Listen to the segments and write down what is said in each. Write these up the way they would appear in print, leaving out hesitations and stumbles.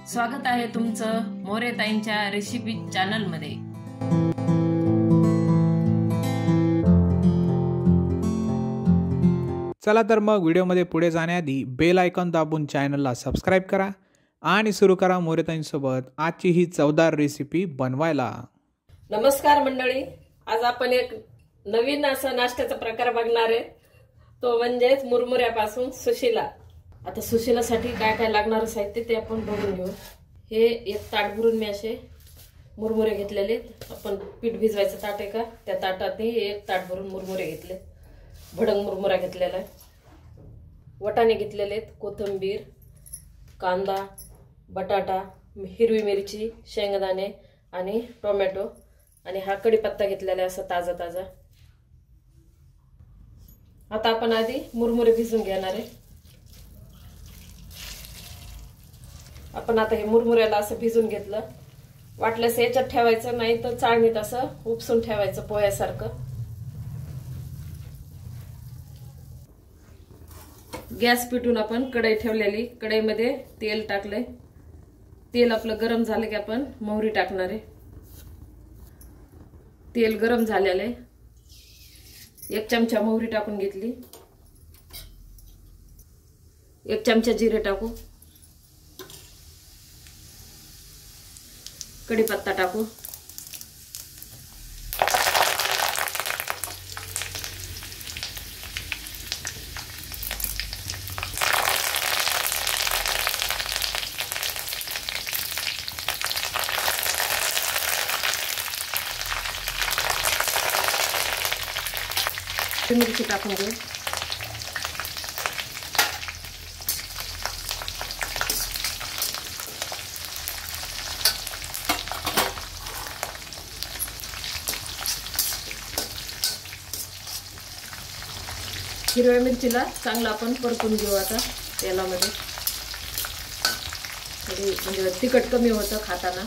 स्वागत आहे तुमचं मोरेताईंच्या रेसिपी चॅनल मध्ये। चला तर मग व्हिडिओमध्ये पुढे जाण्याआधी बेल आयकॉन दाबून चॅनलला सबस्क्राइब करा आणि सुरू करा मोरेताईंसोबत आजची ही चवदार रेसिपी बनवायला। नमस्कार मंडळी, आज आपण एक नवीन असा नाश्त्याचा प्रकार बघणार आहे, तो म्हणजे मुरमुऱ्यापासून सुशिला। आता सुशिलासाठी काय काय लागणार साहित्य ते आपण बघून घेऊ। हे एक ताट भरून मी असे मुरमुरे घेतलेले, आपण पीठ भिजवायचं ताट आहे का त्या ताटात एक ताट भरून मुरमुरे घेतले। भडंग मुरमुरा घेतलेला आहे, वटाणे घेतलेले, कोथिंबीर, कांदा, बटाटा, हिरवी मिरची, शेंगदाणे आणि टोमॅटो आणि हा कढीपत्ता घेतलेला आहे असा ताजा ताजा। आता आपण आधी मुरमुरे भिजवून घेणार आहे। आपण आता हे मुरमुऱ्याला असं भिजून घेतलं, वाटल्यास याच्यात ठेवायचं, नाही तर चाळणीत असं उपसून ठेवायचं पोह्यासारखं। गॅस पेटवून आपण कढई ठेवलेली, कढईमध्ये तेल टाकले। तेल आपलं गरम झालं की आपण मोहरी टाकणार आहे। तेल गरम झालेले, 1 चमचा मोहरी टाकून घेतली, 1 चमचा जिरे टाकू, कढीपत्ता टाकू, मिरची टाकून घेऊ, हिरव्या मिरचीला चांगलं आपण परतून घेऊ आता तेलामध्ये, म्हणजे तिखट कमी होतं खाताना।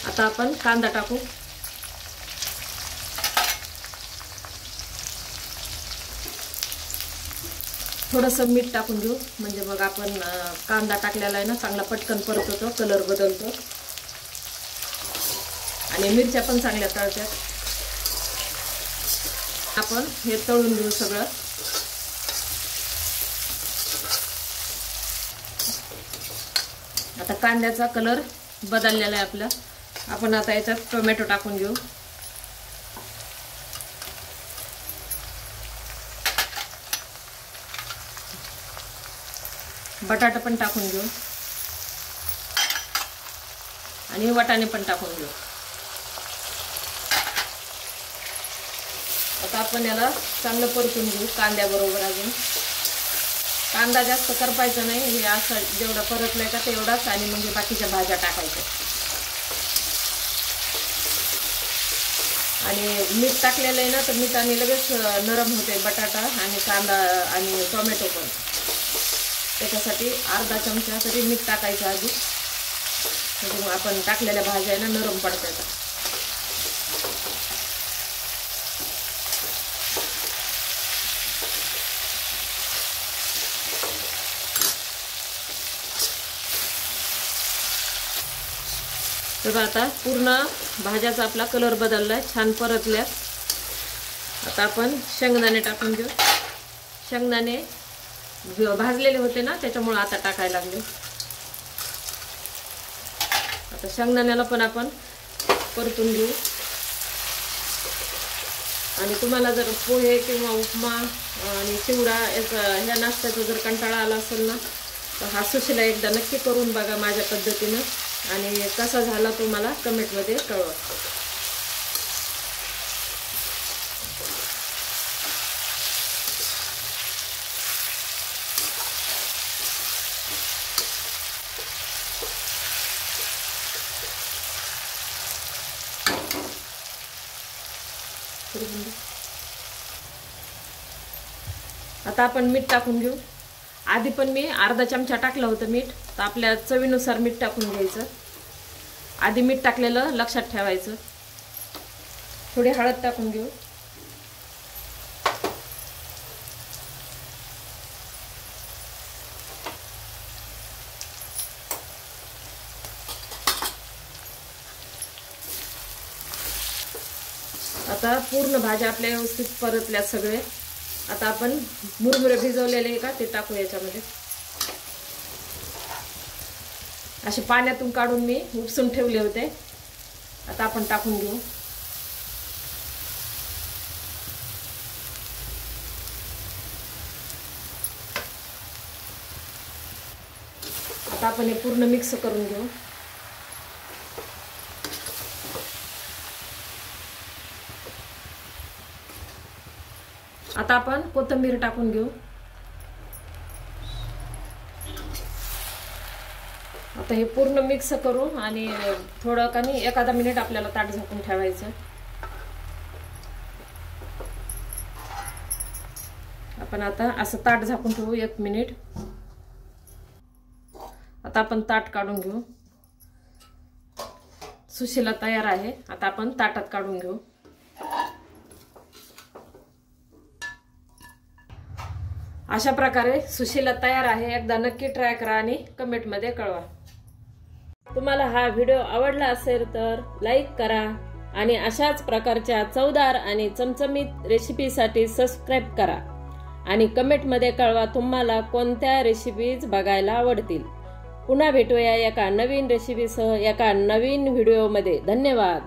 आता आपण कांदा टाकू, थोडंसं मीठ टाकून घेऊ, म्हणजे मग आपण कांदा टाकलेला आहे ना चांगला पटकन परततो, कलर बदलतो आणि मिरच्या पण चांगल्या तळतात। आपण हे तळून घेऊ सगळं। आता कांद्याचा कलर बदललेला आहे आपला, आपण आता याच्यात टोमॅटो टाकून घेऊ, बटाटा पण टाकून घेऊ आणि वटाणे पण टाकून घेऊ। आता आपण याला चांगलं परतून घेऊ कांद्याबरोबर। अजून कांदा जास्त करपायचा नाही, हे असं जेवढा परतलाय का तेवढाच, आणि म्हणजे बाकीच्या भाज्या टाकायच्या। आणि मीठ टाकलेलं आहे ना, तर मिठाने लगेच नरम होते बटाटा आणि कांदा आणि टोमॅटो पण, त्याच्यासाठी अर्धा चमचा तरी मीठ टाकायचं आधी, म्हणजे मग आपण टाकलेल्या भाज्या ना नरम पडतात। तर आता पूर्ण भाज्याचा आपला कलर बदललाय, छान परतल्या। आता आपण शेंगदाणे टाकून घेऊ, शेंगदाणे भाजलेले होते ना त्याच्यामुळे आता टाकायला लागले। आता शेंगदाण्याला पण आपण परतून घेऊ। आणि तुम्हाला जर पोहे किंवा उपमा आणि चिवडा ह्या नाश्त्याचा जर कंटाळा आला असेल ना, तर हा सुशिला एकदा नक्की करून बघा माझ्या पद्धतीनं, आणि कसा झाला तो मला कमेंटमध्ये कळवा। आता आपण मीठ टाकून घेऊ। आधी पण मी अर्धा चमचा टाकलं होतं मीठ, तर आपल्या चवीनुसार मीठ टाकून घ्यायचं। आधी मीठ टाकलेलं लक्षात ठेवायचं. थोडी हळद टाकून घेऊ. आता पूर्ण भाज्या आपल्या व्यवस्थित परतल्या सगळे. आता आपण मुरमुरे भिजवलेले का ते टाकू याच्यामध्ये. असे पाण्यातून काढून मी उपसून ठेवले होते. आता आपण टाकून घेऊ. आता आपण हे पूर्ण मिक्स करून घेऊ. आता आपण कोथिंबीर टाकून घेऊ. आता हे पूर्ण मिक्स करू आणि थोडं कमी एखादा मिनिट आपल्याला ताट झाकून ठेवायचं. आपण आता असं ताट झाकून ठेवू 1 मिनिट. आता आपण ताट काढून घेऊ. सुशीला तयार आहे. आता आपण ताटात काढून घेऊ. अशा प्रकारे सुशीला तयार आहे. एकदा नक्की ट्राय करा आणि कमेंट मध्ये कळवा. तुम्हाला हा व्हिडिओ आवडला असेल तर लाईक करा आणि अशाच प्रकारच्या चवदार आणि चमचमीत रेसिपीसाठी सबस्क्राईब करा आणि कमेंट मध्ये कळवा तुम्हाला कोणत्या रेसिपीज बघायला आवडतील. पुन्हा भेटूया एका नवीन रेसिपीसह एका नवीन व्हिडिओमध्ये. धन्यवाद.